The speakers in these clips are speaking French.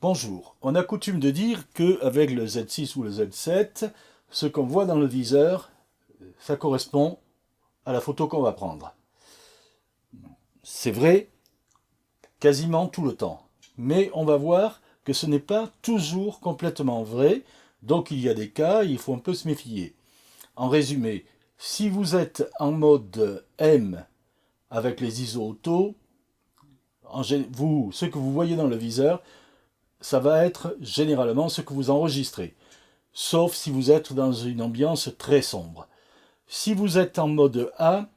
Bonjour, on a coutume de dire qu'avec le Z6 ou le Z7, ce qu'on voit dans le viseur, ça correspond à la photo qu'on va prendre. C'est vrai quasiment tout le temps. Mais on va voir que ce n'est pas toujours complètement vrai, donc il y a des cas, il faut un peu se méfier. En résumé, si vous êtes en mode M avec les ISO auto, ce que vous voyez dans le viseur, ça va être généralement ce que vous enregistrez, sauf si vous êtes dans une ambiance très sombre. Si vous êtes en mode A,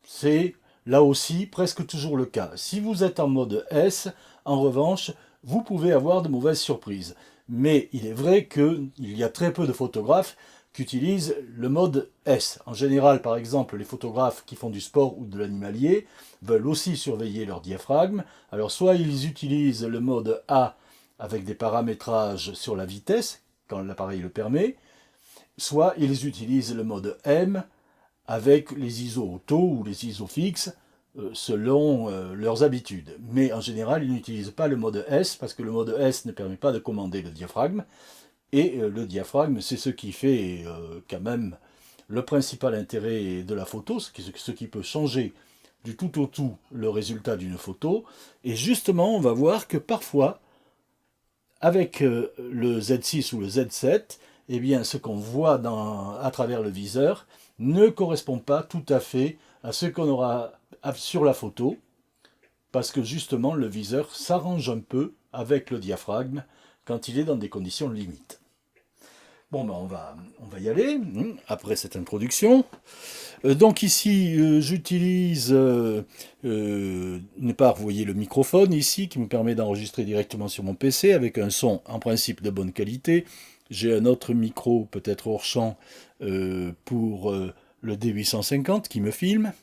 c'est là aussi presque toujours le cas. Si vous êtes en mode S, en revanche, vous pouvez avoir de mauvaises surprises. Mais il est vrai qu'il y a très peu de photographes qui utilisent le mode S. En général, par exemple, les photographes qui font du sport ou de l'animalier veulent aussi surveiller leur diaphragme. Alors soit ils utilisent le mode A avec des paramétrages sur la vitesse, quand l'appareil le permet, soit ils utilisent le mode M avec les ISO auto ou les ISO fixes selon leurs habitudes. Mais en général, ils n'utilisent pas le mode S parce que le mode S ne permet pas de commander le diaphragme. Et le diaphragme, c'est ce qui fait quand même le principal intérêt de la photo, ce qui peut changer du tout au tout le résultat d'une photo. Et justement, on va voir que parfois, avec le Z6 ou le Z7, eh bien, ce qu'on voit à travers le viseur ne correspond pas tout à fait à ce qu'on aura sur la photo, parce que justement le viseur s'arrange un peu avec le diaphragme quand il est dans des conditions limites. Bon, ben on va y aller, après cette introduction. Donc ici, j'utilise une part, vous voyez le microphone ici, qui me permet d'enregistrer directement sur mon PC avec un son en principe de bonne qualité. J'ai un autre micro, peut-être hors champ, pour le D850 qui me filme.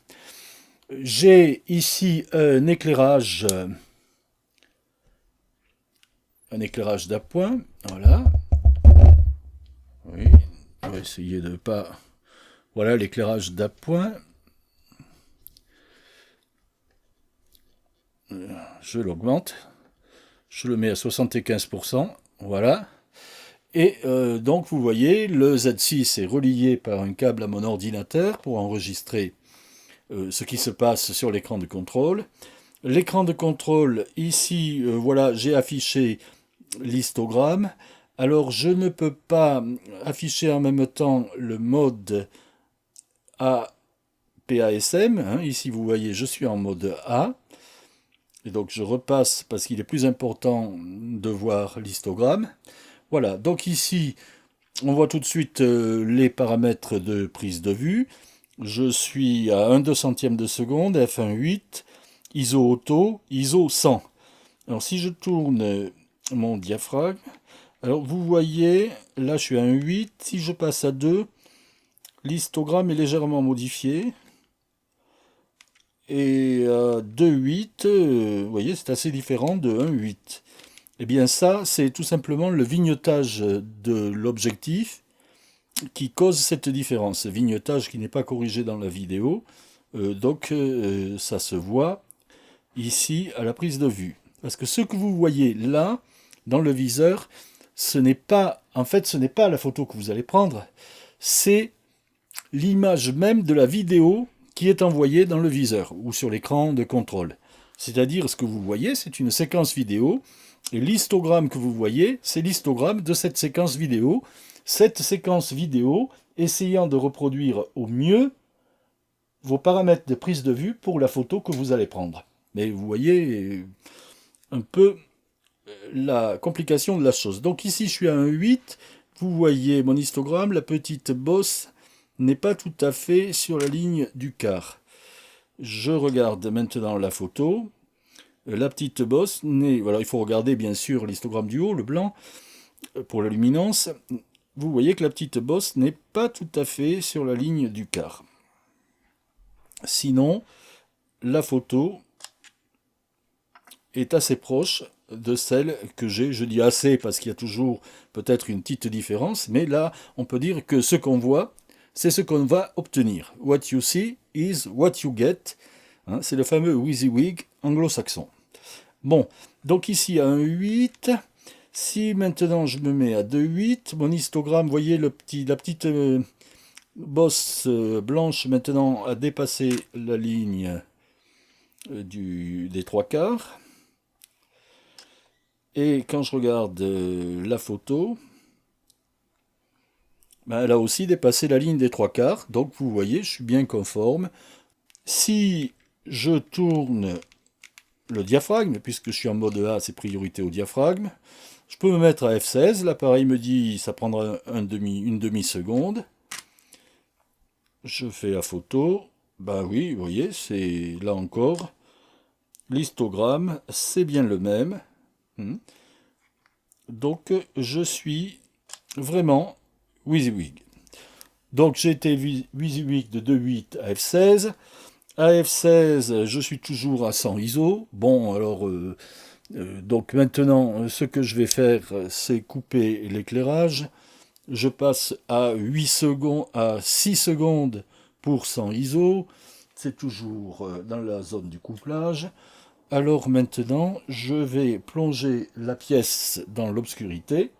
J'ai ici un éclairage d'appoint, voilà. Oui, on va essayer de pas... Voilà l'éclairage d'appoint. Je l'augmente. Je le mets à 75%. Voilà. Et donc vous voyez, le Z6 est relié par un câble à mon ordinateur pour enregistrer ce qui se passe sur l'écran de contrôle. L'écran de contrôle, ici, voilà, j'ai affiché l'histogramme. Alors je ne peux pas afficher en même temps le mode APASM. Ici vous voyez, je suis en mode A. Et donc je repasse parce qu'il est plus important de voir l'histogramme. Voilà, donc ici, on voit tout de suite les paramètres de prise de vue. Je suis à 1/200 de seconde, f1.8, ISO auto, ISO 100. Alors si je tourne mon diaphragme, alors vous voyez, là je suis à 1.8, si je passe à 2, l'histogramme est légèrement modifié. Et 2.8, vous voyez, c'est assez différent de 1.8. Eh bien ça, c'est tout simplement le vignetage de l'objectif qui cause cette différence. Vignetage qui n'est pas corrigé dans la vidéo. Donc ça se voit ici à la prise de vue. Parce que ce que vous voyez là, dans le viseur, ce n'est pas la photo que vous allez prendre, c'est l'image même de la vidéo qui est envoyée dans le viseur ou sur l'écran de contrôle. C'est-à-dire, ce que vous voyez, c'est une séquence vidéo, et l'histogramme que vous voyez, c'est l'histogramme de cette séquence vidéo. Cette séquence vidéo essayant de reproduire au mieux vos paramètres de prise de vue pour la photo que vous allez prendre. Mais vous voyez un peu la complication de la chose. Donc ici, je suis à 1.8. Vous voyez mon histogramme, la petite bosse n'est pas tout à fait sur la ligne du quart. Je regarde maintenant la photo. La petite bosse n'est... Voilà, il faut regarder bien sûr l'histogramme du haut, le blanc, pour la luminance. Vous voyez que la petite bosse n'est pas tout à fait sur la ligne du quart. Sinon, la photo est assez proche de celle que j'ai. Je dis assez parce qu'il y a toujours peut-être une petite différence, mais là, on peut dire que ce qu'on voit, c'est ce qu'on va obtenir. What you see is what you get. C'est le fameux WYSIWYG anglo-saxon. Bon, donc ici à 1.8, Si maintenant je me mets à 2,8, mon histogramme, vous voyez la petite bosse blanche maintenant a dépassé la ligne des 3/4. Et quand je regarde la photo, ben, elle a aussi dépassé la ligne des 3/4. Donc vous voyez, je suis bien conforme. Si je tourne le diaphragme, puisque je suis en mode A, c'est priorité au diaphragme, je peux me mettre à F16. L'appareil me dit ça prendra une demi-seconde. Je fais la photo. Ben oui, vous voyez, c'est là encore. L'histogramme, c'est bien le même. Donc je suis vraiment WYSIWYG. Donc j'ai été WYSIWYG de 2.8 à F16. À F16, je suis toujours à 100 ISO. Bon, alors, donc maintenant, ce que je vais faire, c'est couper l'éclairage. Je passe à 8 secondes, à 6 secondes pour 100 ISO. C'est toujours dans la zone du couplage. Alors maintenant, je vais plonger la pièce dans l'obscurité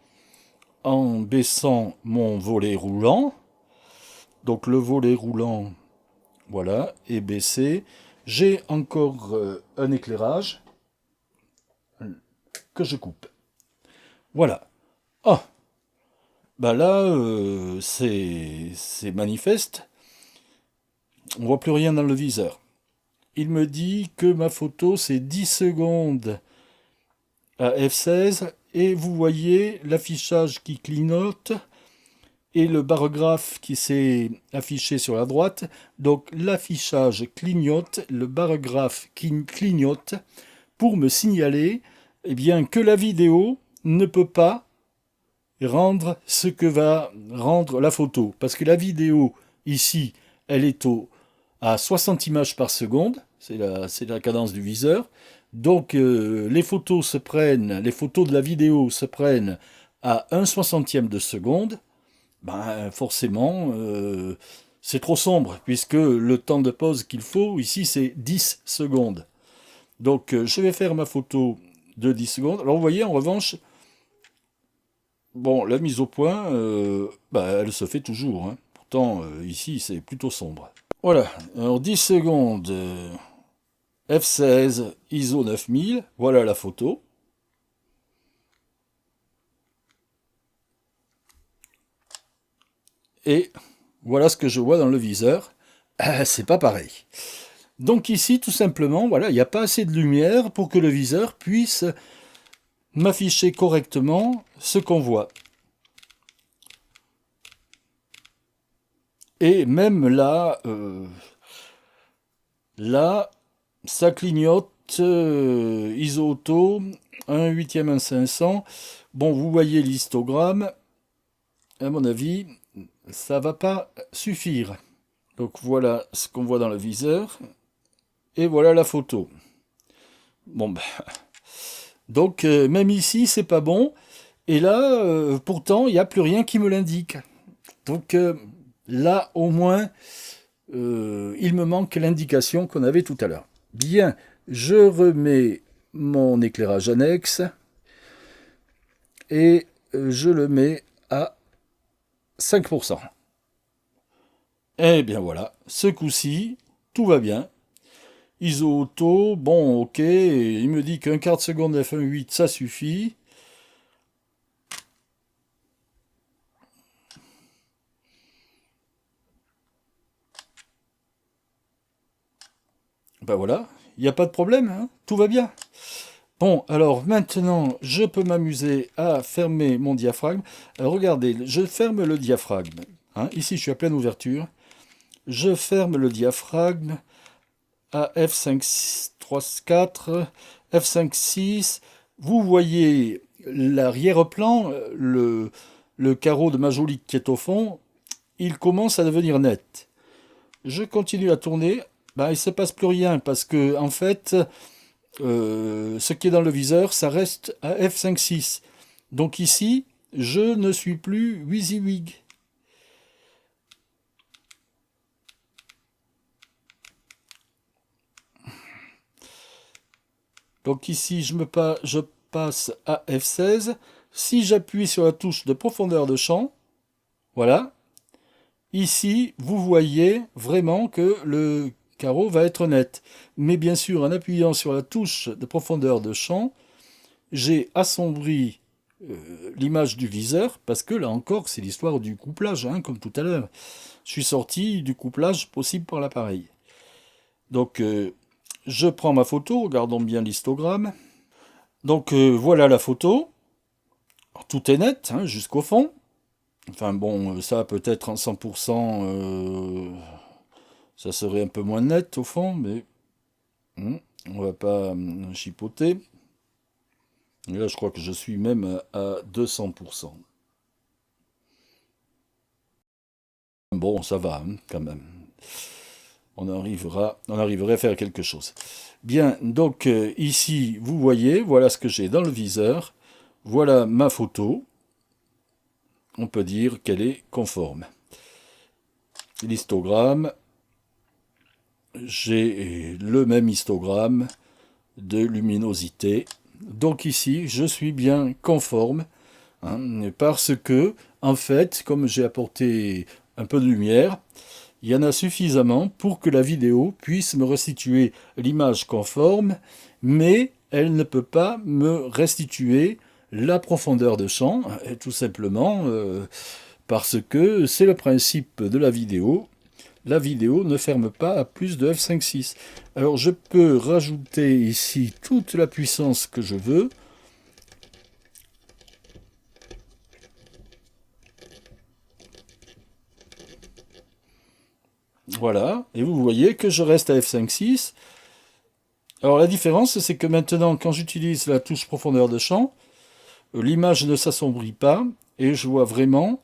en baissant mon volet roulant. Donc le volet roulant, voilà, est baissé. J'ai encore un éclairage que je coupe. Voilà. Ah, bah là, c'est manifeste. On voit plus rien dans le viseur. Il me dit que ma photo, c'est 10 secondes à F16, et vous voyez l'affichage qui clignote et le barographe qui s'est affiché sur la droite. Donc l'affichage clignote, le barographe clignote pour me signaler bien, que la vidéo ne peut pas rendre ce que va rendre la photo. Parce que la vidéo, ici, elle est à 60 images par seconde, c'est la cadence du viseur. Donc les photos de la vidéo se prennent à 1/60 de seconde. Ben, forcément, c'est trop sombre, puisque le temps de pause qu'il faut, ici, c'est 10 secondes. Donc, je vais faire ma photo de 10 secondes. Alors, vous voyez, en revanche, bon, la mise au point, ben, elle se fait toujours, hein. Pourtant, ici, c'est plutôt sombre. Voilà, alors 10 secondes, F16, ISO 9000, voilà la photo. Et voilà ce que je vois dans le viseur. C'est pas pareil. Donc ici, tout simplement, voilà, il n'y a pas assez de lumière pour que le viseur puisse m'afficher correctement ce qu'on voit. Et même là, ça clignote, ISO auto, 1/8, 1/500. Bon, vous voyez l'histogramme, à mon avis, ça va pas suffire. Donc voilà ce qu'on voit dans le viseur, et voilà la photo. Bon, ben, donc même ici, c'est pas bon. Et là, pourtant, il n'y a plus rien qui me l'indique. Donc là, au moins, il me manque l'indication qu'on avait tout à l'heure. Bien, je remets mon éclairage annexe et je le mets à 5%. Eh bien voilà, ce coup-ci, tout va bien. ISO auto, bon, ok, il me dit qu'un quart de seconde f1.8, ça suffit. Ben voilà, il n'y a pas de problème, hein, tout va bien. Bon, alors maintenant, je peux m'amuser à fermer mon diaphragme. Alors, regardez, je ferme le diaphragme. Hein, ici, je suis à pleine ouverture. Je ferme le diaphragme à F5.3.4, F5.6. Vous voyez l'arrière-plan, le carreau de majolique qui est au fond, il commence à devenir net. Je continue à tourner. Ben, il ne se passe plus rien parce que, en fait, ce qui est dans le viseur, ça reste à F5.6. Donc ici, je ne suis plus WYSIWYG. Donc ici, je passe à F16. Si j'appuie sur la touche de profondeur de champ, voilà, ici, vous voyez vraiment que le carreau va être net. Mais bien sûr, en appuyant sur la touche de profondeur de champ, j'ai assombri l'image du viseur, parce que là encore, c'est l'histoire du couplage, hein, comme tout à l'heure. Je suis sorti du couplage possible par l'appareil. Donc, je prends ma photo, regardons bien l'histogramme. Donc, voilà la photo. Alors, tout est net, hein, jusqu'au fond. Enfin bon, ça peut-être en 100%, ça serait un peu moins net au fond, mais on va pas chipoter. Et là, je crois que je suis même à 200%. Bon, ça va, hein, quand même. On arriverait à faire quelque chose. Bien, donc ici, vous voyez, voilà ce que j'ai dans le viseur. Voilà ma photo. On peut dire qu'elle est conforme. L'histogramme, j'ai le même histogramme de luminosité. Donc ici, je suis bien conforme, hein, parce que, en fait, comme j'ai apporté un peu de lumière, il y en a suffisamment pour que la vidéo puisse me restituer l'image conforme, mais elle ne peut pas me restituer la profondeur de champ, tout simplement parce que c'est le principe de la vidéo. La vidéo ne ferme pas à plus de f5.6. Alors je peux rajouter ici toute la puissance que je veux. Voilà, et vous voyez que je reste à f5.6. Alors la différence, c'est que maintenant, quand j'utilise la touche profondeur de champ, l'image ne s'assombrit pas, et je vois vraiment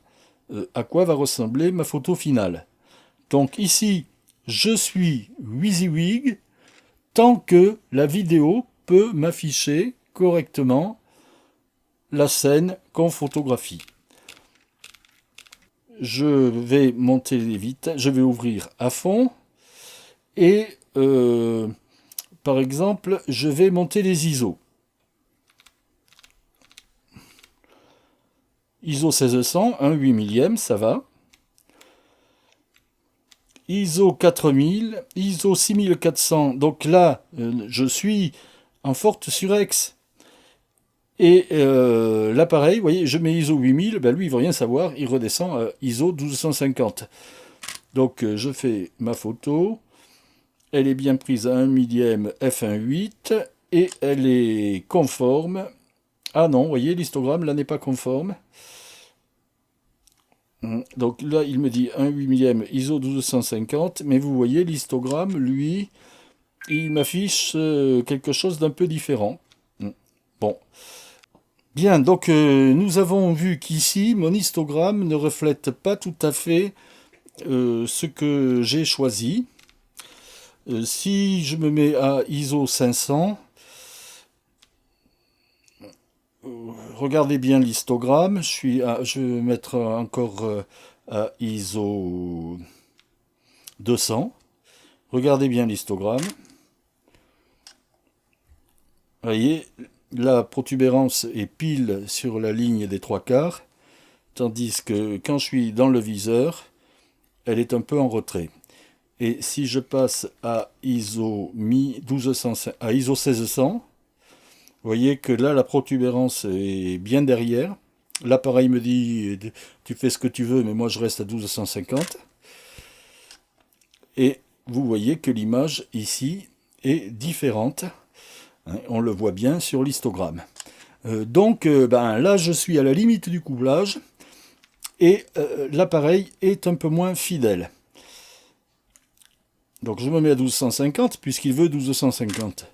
à quoi va ressembler ma photo finale. Donc ici, je suis WYSIWYG tant que la vidéo peut m'afficher correctement la scène qu'on photographie. Je vais monter les vitesses, je vais ouvrir à fond et par exemple, je vais monter les ISO. ISO 1600, 1/8 millième, ça va. ISO 4000, ISO 6400, donc là, je suis en forte surex. Et l'appareil, vous voyez, je mets ISO 8000, ben lui, il ne veut rien savoir, il redescend à ISO 1250. Donc, je fais ma photo, elle est bien prise à 1 millième f1.8, et elle est conforme. Ah non, vous voyez, l'histogramme, là, n'est pas conforme. Donc là, il me dit 1/8 millième ISO 1250, mais vous voyez, l'histogramme, lui, il m'affiche quelque chose d'un peu différent. Bon. Bien, donc nous avons vu qu'ici, mon histogramme ne reflète pas tout à fait ce que j'ai choisi. Si je me mets à ISO 500, regardez bien l'histogramme. Je vais mettre encore à ISO 200. Regardez bien l'histogramme. Vous voyez, la protubérance est pile sur la ligne des 3/4, tandis que quand je suis dans le viseur, elle est un peu en retrait. Et si je passe à ISO 1600, vous voyez que là, la protubérance est bien derrière. L'appareil me dit, tu fais ce que tu veux, mais moi je reste à 1250. Et vous voyez que l'image ici est différente. On le voit bien sur l'histogramme. Donc là, je suis à la limite du couplage et l'appareil est un peu moins fidèle. Donc je me mets à 1250 puisqu'il veut 1250.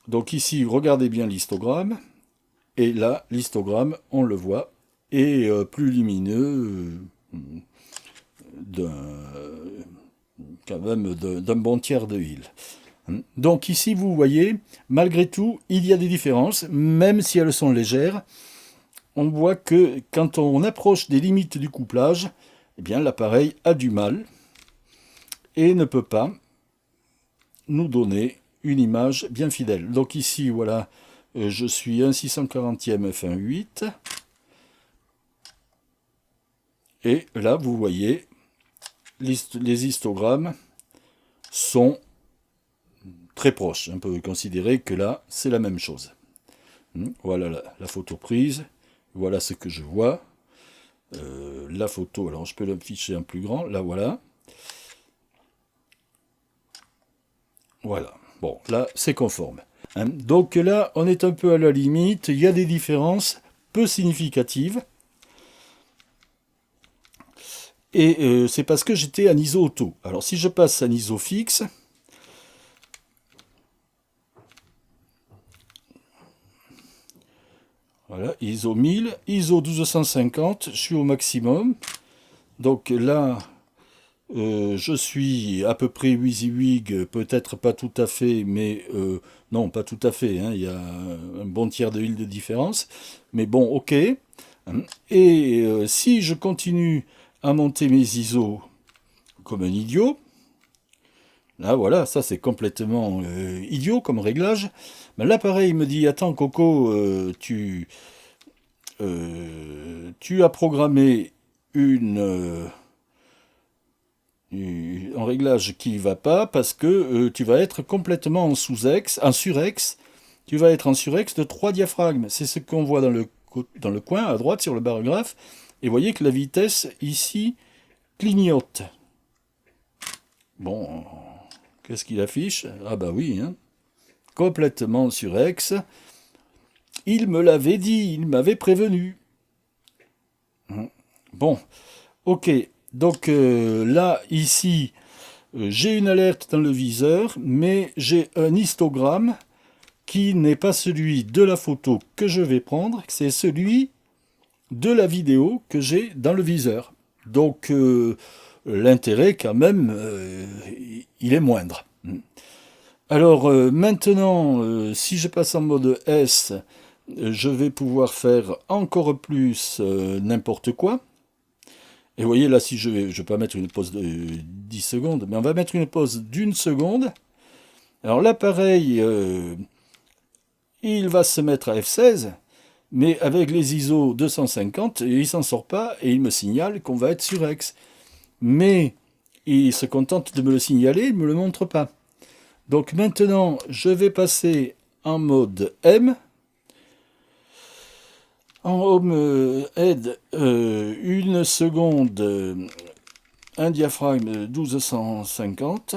Donc ici, regardez bien l'histogramme. Et là, l'histogramme, on le voit, est plus lumineux quand même d'un bon tiers de huile. Donc ici, vous voyez, malgré tout, il y a des différences, même si elles sont légères. On voit que quand on approche des limites du couplage, eh bien, l'appareil a du mal et ne peut pas nous donner une image bien fidèle. Donc ici, voilà, Je suis 1/640e f1.8. Et là, vous voyez, les histogrammes sont très proches. On peut considérer que là, c'est la même chose. Voilà la photo prise. Voilà ce que je vois. La photo, alors je peux l'afficher en plus grand. Là, voilà. Voilà. Bon, là, c'est conforme. Donc là, on est un peu à la limite. Il y a des différences peu significatives. Et c'est parce que j'étais en ISO auto. Alors si je passe en ISO fixe, voilà, ISO 1000, ISO 1250, je suis au maximum. Donc là, je suis à peu près WYSIWYG, peut-être pas tout à fait, mais non, pas tout à fait, hein, il y a un bon tiers de huile de différence. Mais bon, ok. Et si je continue à monter mes ISO comme un idiot, là voilà, ça c'est complètement idiot comme réglage. Mais l'appareil me dit, attends Coco, tu as programmé un réglage qui ne va pas parce que tu vas être complètement en surex. Tu vas être en surex de 3 diaphragmes. C'est ce qu'on voit dans le coin, à droite, sur le barographe. Et vous voyez que la vitesse, ici, clignote. Bon, qu'est-ce qu'il affiche? Ah bah oui, hein. Complètement surex. Il me l'avait dit, il m'avait prévenu. Bon, ok. Donc là, ici, j'ai une alerte dans le viseur, mais j'ai un histogramme qui n'est pas celui de la photo que je vais prendre, c'est celui de la vidéo que j'ai dans le viseur. Donc l'intérêt, quand même, il est moindre. Alors maintenant, si je passe en mode S, je vais pouvoir faire encore plus n'importe quoi. Et vous voyez là, si je vais pas mettre une pause de 10 secondes, mais on va mettre une pause d'1 seconde. Alors l'appareil, il va se mettre à F16, mais avec les ISO 250, il s'en sort pas et il me signale qu'on va être sur X. Mais il se contente de me le signaler, il ne me le montre pas. Donc maintenant, je vais passer en mode M. En home head, 1 seconde, un diaphragme de 1250,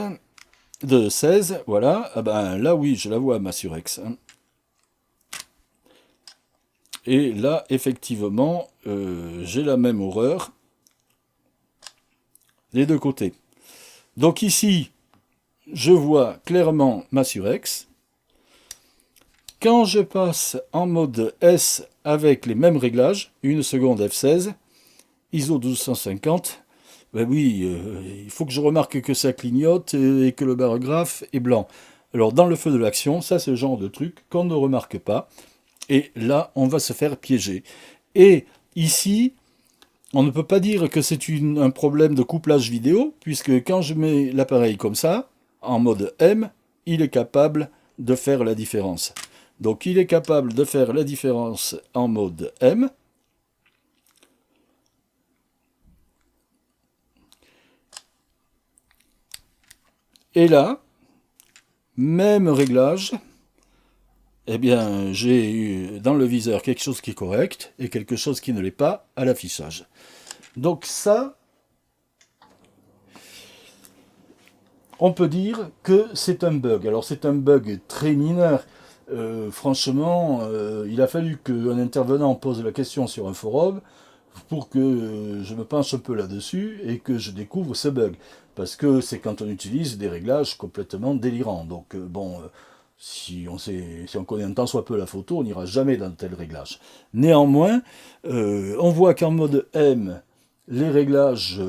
de 16, voilà. Ah ben là oui, je la vois ma Surex. Hein. Et là, effectivement, j'ai la même horreur des deux côtés. Donc ici, je vois clairement ma Surex. Quand je passe en mode S avec les mêmes réglages, 1 seconde F16, ISO 1250, ben oui, il faut que je remarque que ça clignote et que le barographe est blanc. Alors dans le feu de l'action, ça c'est le genre de truc qu'on ne remarque pas. Et là, on va se faire piéger. Et ici, on ne peut pas dire que c'est un problème de couplage vidéo, puisque quand je mets l'appareil comme ça, en mode M, il est capable de faire la différence. Donc il est capable de faire la différence en mode M. Et là, même réglage, eh bien j'ai eu dans le viseur quelque chose qui est correct et quelque chose qui ne l'est pas à l'affichage. Donc ça, on peut dire que c'est un bug. Alors c'est un bug très mineur. Franchement, il a fallu qu'un intervenant pose la question sur un forum pour que je me penche un peu là-dessus et que je découvre ce bug. Parce que c'est quand on utilise des réglages complètement délirants. Donc bon, si on connaît un tant soit peu la photo, on n'ira jamais dans tel réglage. Néanmoins, on voit qu'en mode M, les réglages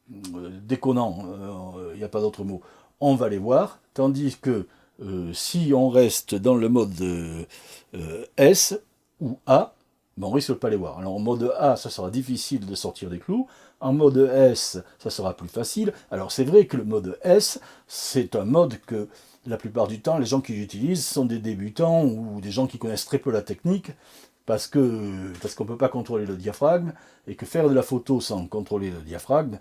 déconnants, il n'y a pas d'autre mot, on va les voir, tandis que si on reste dans le mode S ou A, ben on risque de ne pas les voir. Alors en mode A, ça sera difficile de sortir des clous. En mode S, ça sera plus facile. Alors c'est vrai que le mode S, c'est un mode que la plupart du temps, les gens qui l'utilisent sont des débutants ou des gens qui connaissent très peu la technique, parce qu'on ne peut pas contrôler le diaphragme, et que faire de la photo sans contrôler le diaphragme,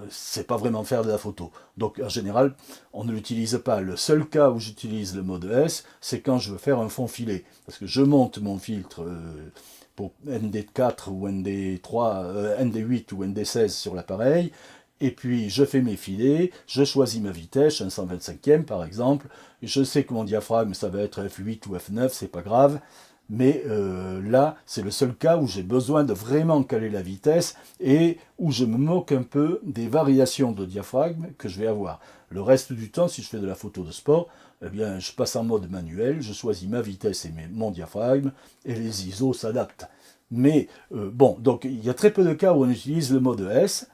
c'est pas vraiment faire de la photo. Donc en général, on ne l'utilise pas. Le seul cas où j'utilise le mode S, c'est quand je veux faire un fond filé. Parce que je monte mon filtre pour ND4 ou ND3, ND8 ou ND16 sur l'appareil, et puis je fais mes filets, je choisis ma vitesse, un 125e par exemple, je sais que mon diaphragme ça va être F8 ou F9, c'est pas grave, mais là c'est le seul cas où j'ai besoin de vraiment caler la vitesse et où je me moque un peu des variations de diaphragme que je vais avoir. Le reste du temps, si je fais de la photo de sport, eh bien je passe en mode manuel, je choisis ma vitesse et mon diaphragme, et les ISO s'adaptent. Mais donc il y a très peu de cas où on utilise le mode S.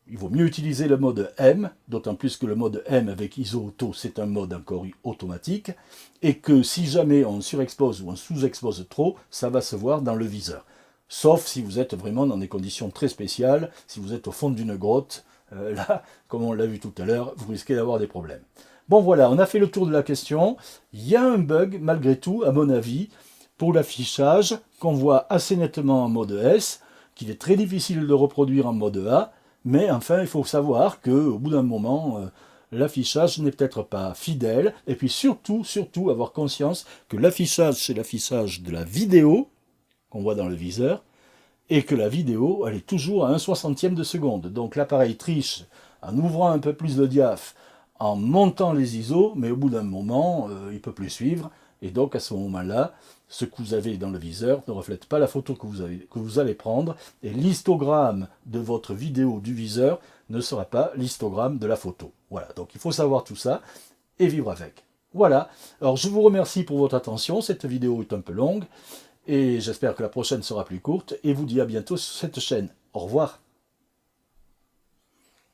Il vaut mieux utiliser le mode M, d'autant plus que le mode M avec ISO auto, c'est un mode encore automatique, et que si jamais on surexpose ou on sous-expose trop, ça va se voir dans le viseur. Sauf si vous êtes vraiment dans des conditions très spéciales, si vous êtes au fond d'une grotte, là, comme on l'a vu tout à l'heure, vous risquez d'avoir des problèmes. Bon voilà, on a fait le tour de la question. Il y a un bug, malgré tout, à mon avis, pour l'affichage, qu'on voit assez nettement en mode S, qu'il est très difficile de reproduire en mode A, mais enfin, il faut savoir qu'au bout d'un moment, l'affichage n'est peut-être pas fidèle. Et puis surtout avoir conscience que l'affichage, c'est l'affichage de la vidéo qu'on voit dans le viseur, et que la vidéo, elle est toujours à 1/60e de seconde. Donc l'appareil triche en ouvrant un peu plus le diaph, en montant les ISO, mais au bout d'un moment, il ne peut plus suivre. Et donc à ce moment-là, ce que vous avez dans le viseur ne reflète pas la photo que vous allez prendre, et l'histogramme de votre vidéo du viseur ne sera pas l'histogramme de la photo. Voilà, donc il faut savoir tout ça et vivre avec. Voilà, alors je vous remercie pour votre attention, cette vidéo est un peu longue, et j'espère que la prochaine sera plus courte, et vous dis à bientôt sur cette chaîne. Au revoir.